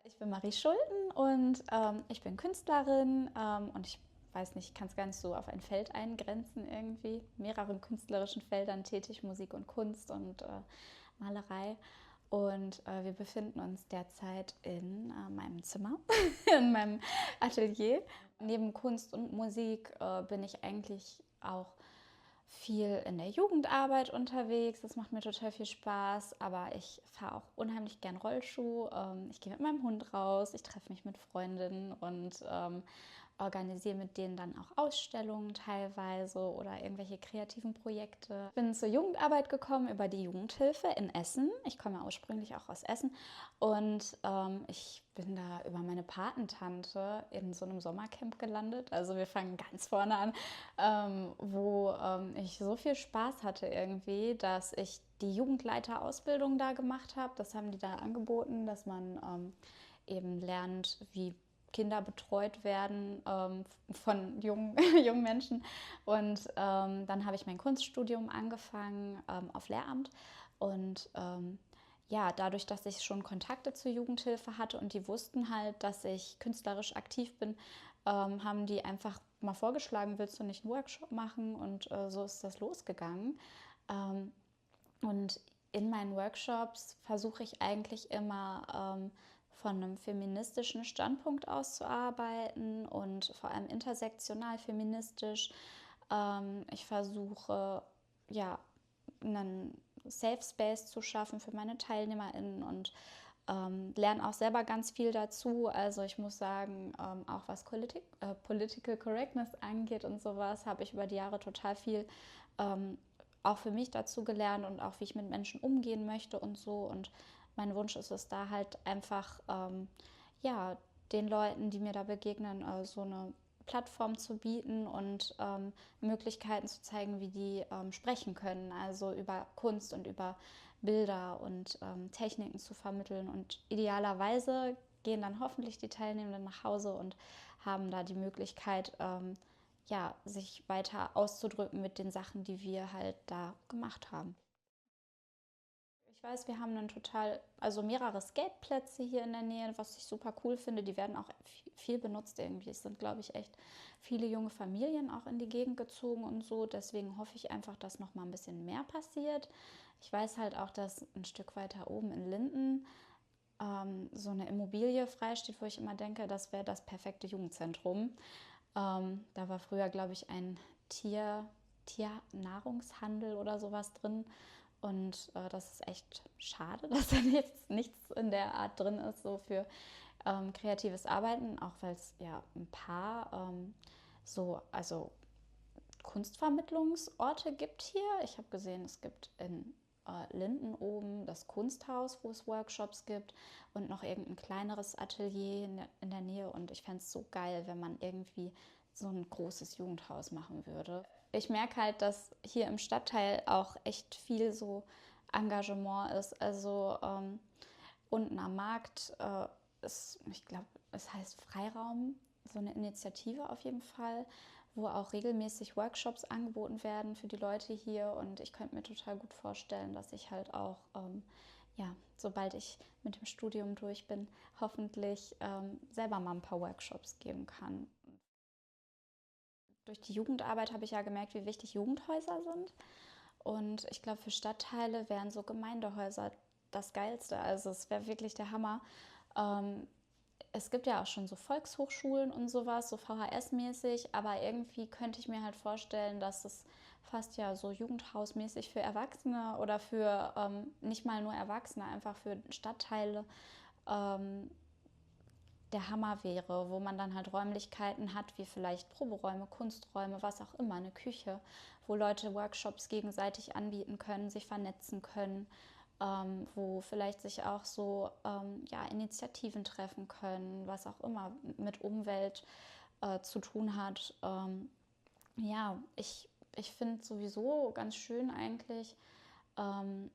Ich bin Marie Schulten und ich bin Künstlerin und ich weiß nicht, ich kann es gar nicht so auf ein Feld eingrenzen irgendwie. Mehreren künstlerischen Feldern tätig, Musik und Kunst und Malerei. Und wir befinden uns derzeit in meinem Zimmer, in meinem Atelier. Neben Kunst und Musik bin ich eigentlich auch viel in der Jugendarbeit unterwegs. Das macht mir total viel Spaß, aber ich fahre auch unheimlich gern Rollschuh. Ich gehe mit meinem Hund raus, ich treffe mich mit Freundinnen und organisiere mit denen dann auch Ausstellungen teilweise oder irgendwelche kreativen Projekte. Ich bin zur Jugendarbeit gekommen über die Jugendhilfe in Essen. Ich komme ursprünglich auch aus Essen und ich bin da über meine Patentante in so einem Sommercamp gelandet. Also wir fangen ganz vorne an, wo ich so viel Spaß hatte irgendwie, dass ich die Jugendleiterausbildung da gemacht habe. Das haben die da angeboten, dass man eben lernt, wie Kinder betreut werden von jungen Menschen. Und dann habe ich mein Kunststudium angefangen auf Lehramt. Und ja, dadurch, dass ich schon Kontakte zur Jugendhilfe hatte und die wussten halt, dass ich künstlerisch aktiv bin, haben die einfach mal vorgeschlagen, willst du nicht einen Workshop machen? Und so ist das losgegangen. Ähm, und in meinen Workshops versuche ich eigentlich immer von einem feministischen Standpunkt aus zu arbeiten und vor allem intersektional feministisch. Ich versuche, ja, einen Safe Space zu schaffen für meine TeilnehmerInnen und lerne auch selber ganz viel dazu. Also ich muss sagen, auch was Political Correctness angeht und sowas, habe ich über die Jahre total viel auch für mich dazu gelernt und auch wie ich mit Menschen umgehen möchte und so. Und mein Wunsch ist es da halt einfach, ja, den Leuten, die mir da begegnen, so eine Plattform zu bieten und Möglichkeiten zu zeigen, wie die sprechen können, also über Kunst und über Bilder und Techniken zu vermitteln. Und idealerweise gehen dann hoffentlich die Teilnehmenden nach Hause und haben da die Möglichkeit, ja, sich weiter auszudrücken mit den Sachen, die wir halt da gemacht haben. Ich weiß, wir haben also mehrere Skateplätze hier in der Nähe, was ich super cool finde. Die werden auch viel benutzt irgendwie. Es sind, glaube ich, echt viele junge Familien auch in die Gegend gezogen und so. Deswegen hoffe ich einfach, dass noch mal ein bisschen mehr passiert. Ich weiß halt auch, dass ein Stück weiter oben in Linden so eine Immobilie freisteht, wo ich immer denke, das wäre das perfekte Jugendzentrum. Da war früher, glaube ich, ein Tiernahrungshandel oder sowas drin. Und das ist echt schade, dass da nichts in der Art drin ist, so für kreatives Arbeiten, auch weil es ja ein paar also Kunstvermittlungsorte gibt hier. Ich habe gesehen, es gibt in Linden oben das Kunsthaus, wo es Workshops gibt und noch irgendein kleineres Atelier in der Nähe. Und ich fände es so geil, wenn man irgendwie so ein großes Jugendhaus machen würde. Ich merke halt, dass hier im Stadtteil auch echt viel so Engagement ist. Also unten am Markt ist, ich glaube, es heißt Freiraum, so eine Initiative auf jeden Fall, wo auch regelmäßig Workshops angeboten werden für die Leute hier. Und ich könnte mir total gut vorstellen, dass ich halt auch, ja, sobald ich mit dem Studium durch bin, hoffentlich selber mal ein paar Workshops geben kann. Durch die Jugendarbeit habe ich ja gemerkt, wie wichtig Jugendhäuser sind. Und ich glaube, für Stadtteile wären so Gemeindehäuser das Geilste. Also es wäre wirklich der Hammer. Ähm, Es gibt ja auch schon so Volkshochschulen und sowas, so VHS-mäßig, aber irgendwie könnte ich mir halt vorstellen, dass es fast ja so Jugendhausmäßig für Erwachsene oder für nicht mal nur Erwachsene, einfach für Stadtteile ähm, der Hammer wäre, wo man dann halt Räumlichkeiten hat, wie vielleicht Proberäume, Kunsträume, was auch immer, eine Küche, wo Leute Workshops gegenseitig anbieten können, sich vernetzen können, wo vielleicht sich auch so ja, Initiativen treffen können, was auch immer mit Umwelt zu tun hat. Ja, ich finde sowieso ganz schön eigentlich, ähm,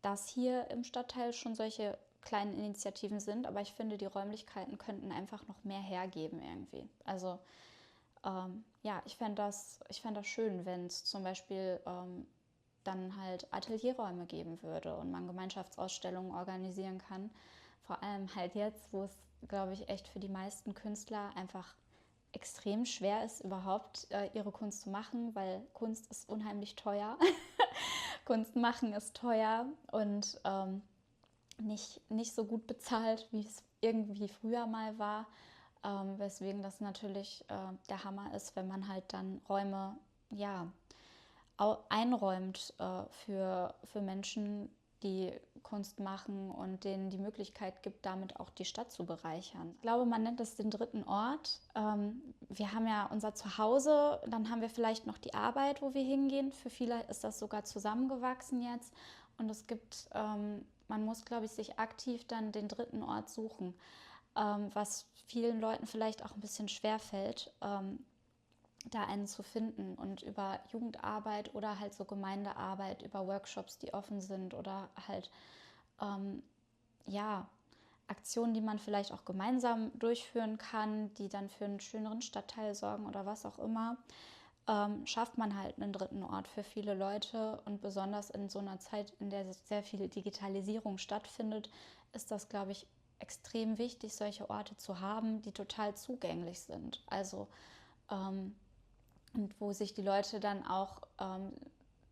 dass hier im Stadtteil schon solche kleinen Initiativen sind, aber ich finde, die Räumlichkeiten könnten einfach noch mehr hergeben irgendwie. Also ja, ich fänd das schön, wenn es zum Beispiel dann halt Atelierräume geben würde und man Gemeinschaftsausstellungen organisieren kann vor allem halt jetzt, wo es, glaube ich, echt für die meisten Künstler einfach extrem schwer ist, überhaupt ihre Kunst zu machen, weil Kunst ist unheimlich teuer. Kunst machen ist teuer und nicht so gut bezahlt, wie es irgendwie früher mal war. Weswegen das natürlich der Hammer ist, wenn man halt dann Räume, ja, einräumt für Menschen, die Kunst machen und denen die Möglichkeit gibt, damit auch die Stadt zu bereichern. Ich glaube, man nennt es den dritten Ort. Wir haben ja unser Zuhause, dann haben wir vielleicht noch die Arbeit, wo wir hingehen. Für viele ist das sogar zusammengewachsen jetzt. Und es gibt, man muss, glaube ich, sich aktiv dann den dritten Ort suchen, was vielen Leuten vielleicht auch ein bisschen schwer fällt, da einen zu finden, und über Jugendarbeit oder halt so Gemeindearbeit, über Workshops, die offen sind, oder halt ja, Aktionen, die man vielleicht auch gemeinsam durchführen kann, die dann für einen schöneren Stadtteil sorgen oder was auch immer, schafft man halt einen dritten Ort für viele Leute. Und besonders in so einer Zeit, in der sehr viel Digitalisierung stattfindet, ist das, glaube ich, extrem wichtig, solche Orte zu haben, die total zugänglich sind. Also und wo sich die Leute dann auch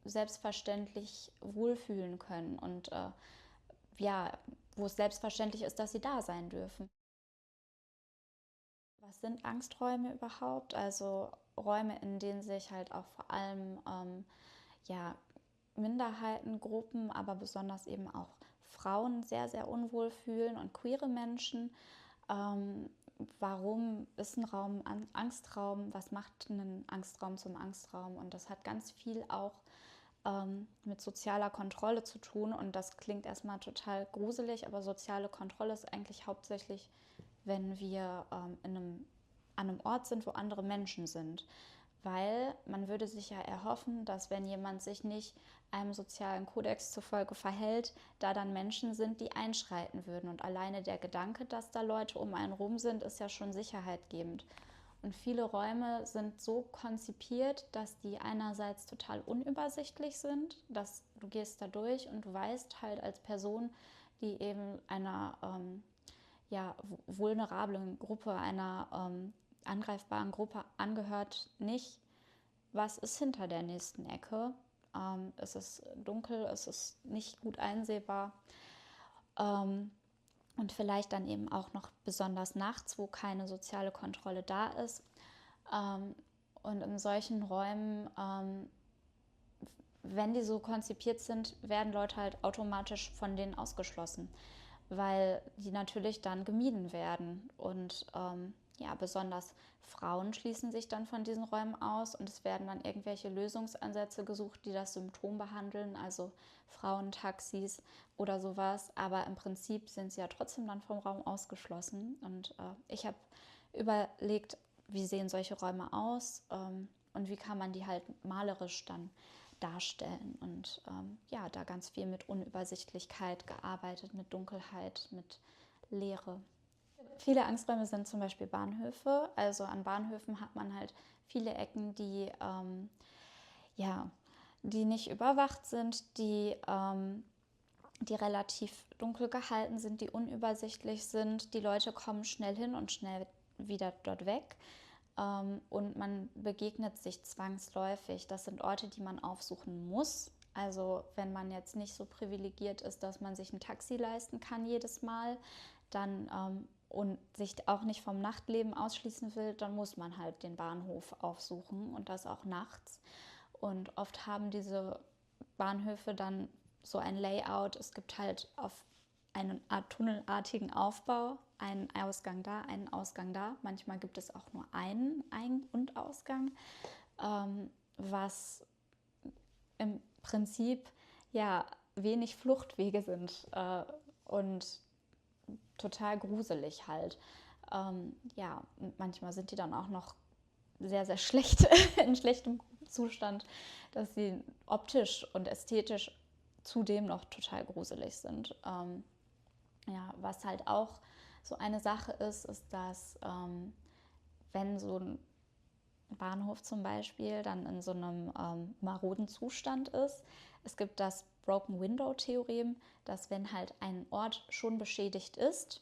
selbstverständlich wohlfühlen können und ja, wo es selbstverständlich ist, dass sie da sein dürfen. Was sind Angsträume überhaupt? Also Räume, in denen sich halt auch vor allem ja, Minderheitengruppen, aber besonders eben auch Frauen sehr, sehr unwohl fühlen und queere Menschen. Ähm, Warum ist ein Raum ein Angstraum? Was macht einen Angstraum zum Angstraum? Und das hat ganz viel auch mit sozialer Kontrolle zu tun. Und das klingt erstmal total gruselig, aber soziale Kontrolle ist eigentlich hauptsächlich, wenn wir an einem Ort sind, wo andere Menschen sind. Weil man würde sich ja erhoffen, dass wenn jemand sich nicht einem sozialen Kodex zufolge verhält, da dann Menschen sind, die einschreiten würden. Und alleine der Gedanke, dass da Leute um einen rum sind, ist ja schon sicherheitgebend. Und viele Räume sind so konzipiert, dass die einerseits total unübersichtlich sind, dass du gehst da durch und du weißt halt als Person, die eben einer ja, vulnerablen Gruppe, einer angreifbaren Gruppe angehört, nicht, was ist hinter der nächsten Ecke. Es ist dunkel, es ist nicht gut einsehbar. Und vielleicht dann eben auch noch besonders nachts, wo keine soziale Kontrolle da ist. Und in solchen Räumen, wenn die so konzipiert sind, werden Leute halt automatisch von denen ausgeschlossen, weil die natürlich dann gemieden werden. Und ja, besonders Frauen schließen sich dann von diesen Räumen aus, und es werden dann irgendwelche Lösungsansätze gesucht, die das Symptom behandeln, also Frauentaxis oder sowas. Aber im Prinzip sind sie ja trotzdem dann vom Raum ausgeschlossen. Und ich habe überlegt, wie sehen solche Räume aus, und wie kann man die halt malerisch dann darstellen. Und ja, da ganz viel mit Unübersichtlichkeit gearbeitet, mit Dunkelheit, mit Leere. Viele Angsträume sind zum Beispiel Bahnhöfe. Also an Bahnhöfen hat man halt viele Ecken, ja, die nicht überwacht sind, die relativ dunkel gehalten sind, die unübersichtlich sind. Die Leute kommen schnell hin und schnell wieder dort weg. Und man begegnet sich zwangsläufig. Das sind Orte, die man aufsuchen muss. Also wenn man jetzt nicht so privilegiert ist, dass man sich ein Taxi leisten kann jedes Mal, dann und sich auch nicht vom Nachtleben ausschließen will, dann muss man halt den Bahnhof aufsuchen, und das auch nachts. Und oft haben diese Bahnhöfe dann so ein Layout. Es gibt halt auf einen Art tunnelartigen Aufbau, einen Ausgang da, einen Ausgang da. Manchmal gibt es auch nur einen Ein- und Ausgang, was im Prinzip ja wenig Fluchtwege sind und total gruselig halt. Ja, und manchmal sind die dann auch noch sehr, sehr schlecht, in schlechtem Zustand, dass sie optisch und ästhetisch zudem noch total gruselig sind. Ja, was halt auch so eine Sache ist, ist, dass wenn so ein Bahnhof zum Beispiel dann in so einem maroden Zustand ist, es gibt das Broken Window Theorem, dass wenn halt ein Ort schon beschädigt ist,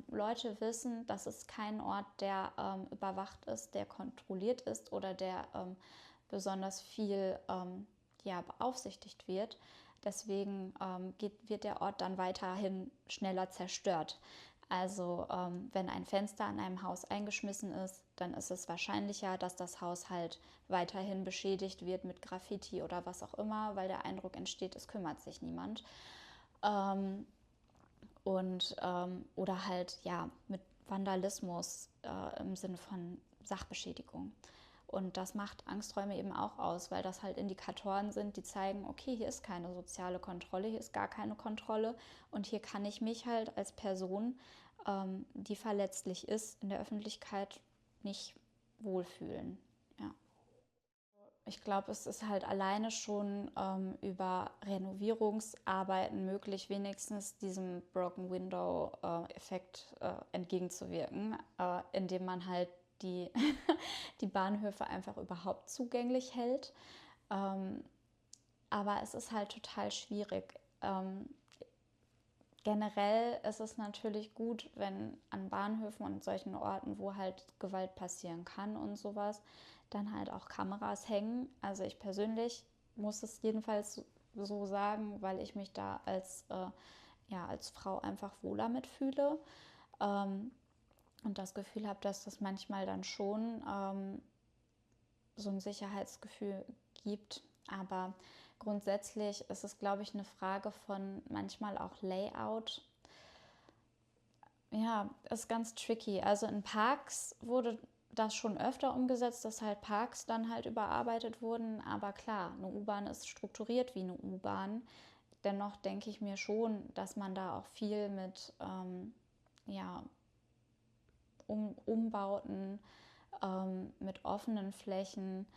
Leute wissen, das ist kein Ort, der überwacht ist, der kontrolliert ist oder der besonders viel beaufsichtigt wird. Deswegen wird der Ort dann weiterhin schneller zerstört. Also wenn ein Fenster an einem Haus eingeschmissen ist, dann ist es wahrscheinlicher, dass das Haus halt weiterhin beschädigt wird mit Graffiti oder was auch immer, weil der Eindruck entsteht, es kümmert sich niemand. Oder halt mit Vandalismus im Sinne von Sachbeschädigung. Und das macht Angsträume eben auch aus, weil das halt Indikatoren sind, die zeigen, okay, hier ist keine soziale Kontrolle, hier ist gar keine Kontrolle und hier kann ich mich halt als Person, die verletzlich ist, in der Öffentlichkeit nicht wohlfühlen. Ja. Ich glaube, es ist halt alleine schon über Renovierungsarbeiten möglich, wenigstens diesem Broken Window-Effekt entgegenzuwirken, indem man halt die, die Bahnhöfe einfach überhaupt zugänglich hält. Aber es ist halt total schwierig. Generell ist es natürlich gut, wenn an Bahnhöfen und solchen Orten, wo halt Gewalt passieren kann und sowas, dann halt auch Kameras hängen. Also ich persönlich muss es jedenfalls so sagen, weil ich mich da als Frau einfach wohler mitfühle. Und das Gefühl habe, dass das manchmal dann schon so ein Sicherheitsgefühl gibt. Aber grundsätzlich ist es, glaube ich, eine Frage von manchmal auch Layout. Ja, ist ganz tricky. Also in Parks wurde das schon öfter umgesetzt, dass halt Parks dann halt überarbeitet wurden. Aber klar, eine U-Bahn ist strukturiert wie eine U-Bahn. Dennoch denke ich mir schon, dass man da auch viel mit Umbauten, mit offenen Flächen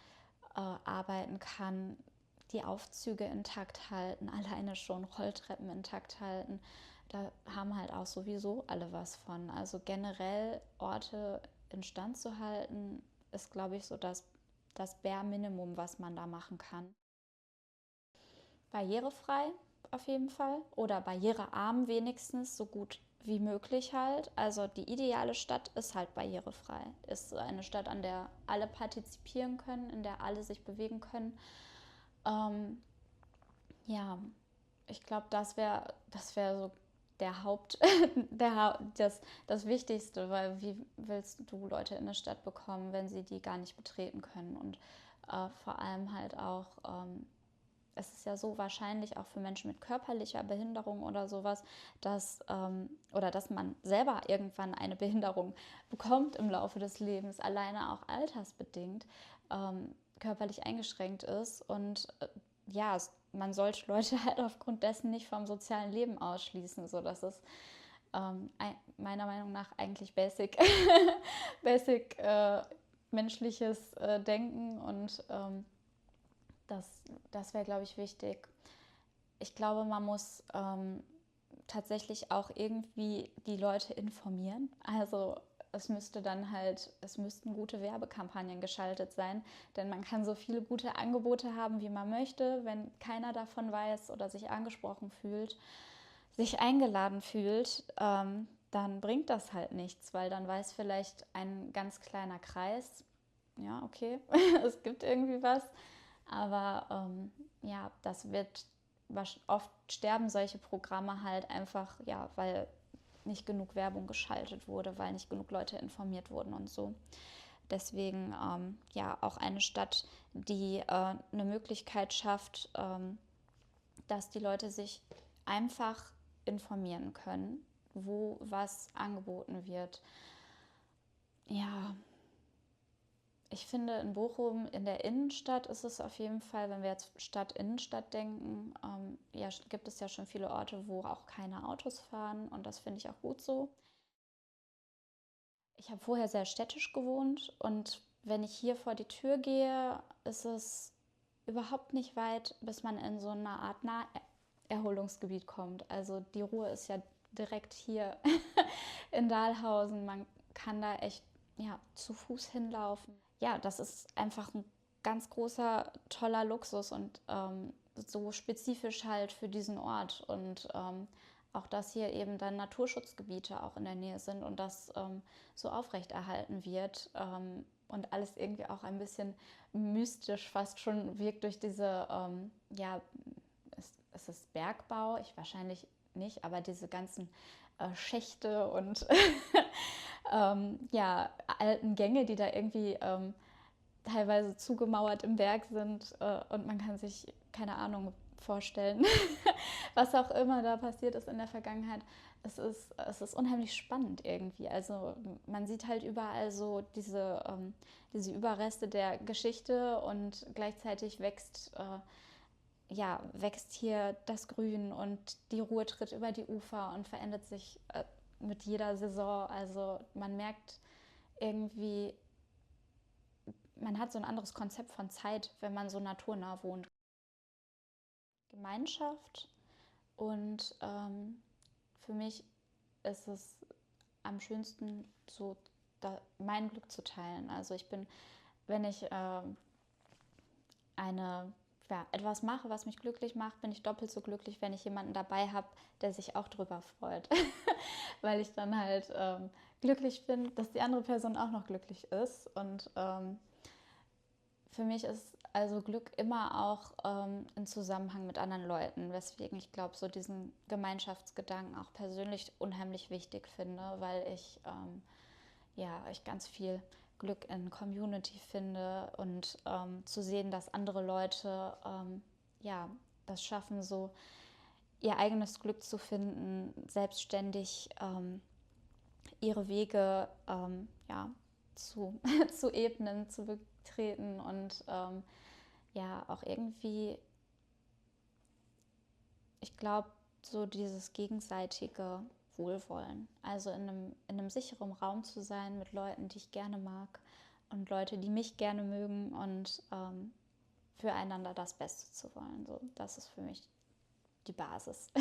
arbeiten kann, die Aufzüge intakt halten, alleine schon Rolltreppen intakt halten. Da haben halt auch sowieso alle was von. Also generell Orte instand zu halten, ist, glaube ich, so das Bare Minimum, was man da machen kann. Barrierefrei auf jeden Fall oder barrierearm wenigstens, so gut wie möglich halt. Also die ideale Stadt ist halt barrierefrei. Ist eine Stadt, an der alle partizipieren können, in der alle sich bewegen können. Ähm, ja, ich glaube, das wär so der Haupt, das Wichtigste, weil wie willst du Leute in eine Stadt bekommen, wenn sie die gar nicht betreten können? Und vor allem halt auch, es ist ja so wahrscheinlich auch für Menschen mit körperlicher Behinderung oder sowas, dass man selber irgendwann eine Behinderung bekommt im Laufe des Lebens, alleine auch altersbedingt, körperlich eingeschränkt ist. Und man sollte Leute halt aufgrund dessen nicht vom sozialen Leben ausschließen. So, das ist meiner Meinung nach eigentlich basic menschliches Denken und das wäre, glaube ich, wichtig. Ich glaube, man muss tatsächlich auch irgendwie die Leute informieren. Also es müssten gute Werbekampagnen geschaltet sein, denn man kann so viele gute Angebote haben, wie man möchte. Wenn keiner davon weiß oder sich angesprochen fühlt, sich eingeladen fühlt, dann bringt das halt nichts, weil dann weiß vielleicht ein ganz kleiner Kreis, ja, okay, es gibt irgendwie was, aber das wird oft sterben solche Programme halt einfach, ja, weil nicht genug Werbung geschaltet wurde, weil nicht genug Leute informiert wurden und so. Deswegen auch eine Stadt, die eine Möglichkeit schafft, dass die Leute sich einfach informieren können, wo was angeboten wird. Ja, ich finde, in Bochum, in der Innenstadt ist es auf jeden Fall, wenn wir jetzt Stadt-Innenstadt denken, gibt es ja schon viele Orte, wo auch keine Autos fahren und das finde ich auch gut so. Ich habe vorher sehr städtisch gewohnt und wenn ich hier vor die Tür gehe, ist es überhaupt nicht weit, bis man in so eine Art Naherholungsgebiet kommt. Also die Ruhr ist ja direkt hier in Dahlhausen. Man kann da echt zu Fuß hinlaufen. Ja, das ist einfach ein ganz großer, toller Luxus und so spezifisch halt für diesen Ort und auch, dass hier eben dann Naturschutzgebiete auch in der Nähe sind und das so aufrechterhalten wird und alles irgendwie auch ein bisschen mystisch fast schon wirkt durch diese, ja, es ist Bergbau, ich wahrscheinlich nicht, aber diese ganzen Schächte und ja, alten Gänge, die da irgendwie teilweise zugemauert im Berg sind und man kann sich, keine Ahnung, vorstellen, was auch immer da passiert ist in der Vergangenheit. Es ist unheimlich spannend irgendwie. Also man sieht halt überall so diese Überreste der Geschichte und gleichzeitig wächst hier das Grün und die Ruhe tritt über die Ufer und verändert sich mit jeder Saison. Also man merkt irgendwie, man hat so ein anderes Konzept von Zeit, wenn man so naturnah wohnt. Gemeinschaft und für mich ist es am schönsten, so mein Glück zu teilen. Also wenn ich etwas mache, was mich glücklich macht, bin ich doppelt so glücklich, wenn ich jemanden dabei habe, der sich auch drüber freut. Weil ich dann halt glücklich bin, dass die andere Person auch noch glücklich ist. Und für mich ist also Glück immer auch im Zusammenhang mit anderen Leuten, weswegen ich glaube, so diesen Gemeinschaftsgedanken auch persönlich unheimlich wichtig finde, weil ich ganz viel Glück in Community finde und zu sehen, dass andere Leute ja, das schaffen, so ihr eigenes Glück zu finden, selbstständig ihre Wege zu, zu ebnen, zu betreten und ja, auch irgendwie, ich glaube, so dieses gegenseitige Wohlwollen. Also in einem sicheren Raum zu sein mit Leuten, die ich gerne mag und Leute, die mich gerne mögen und füreinander das Beste zu wollen. So, das ist für mich die Basis.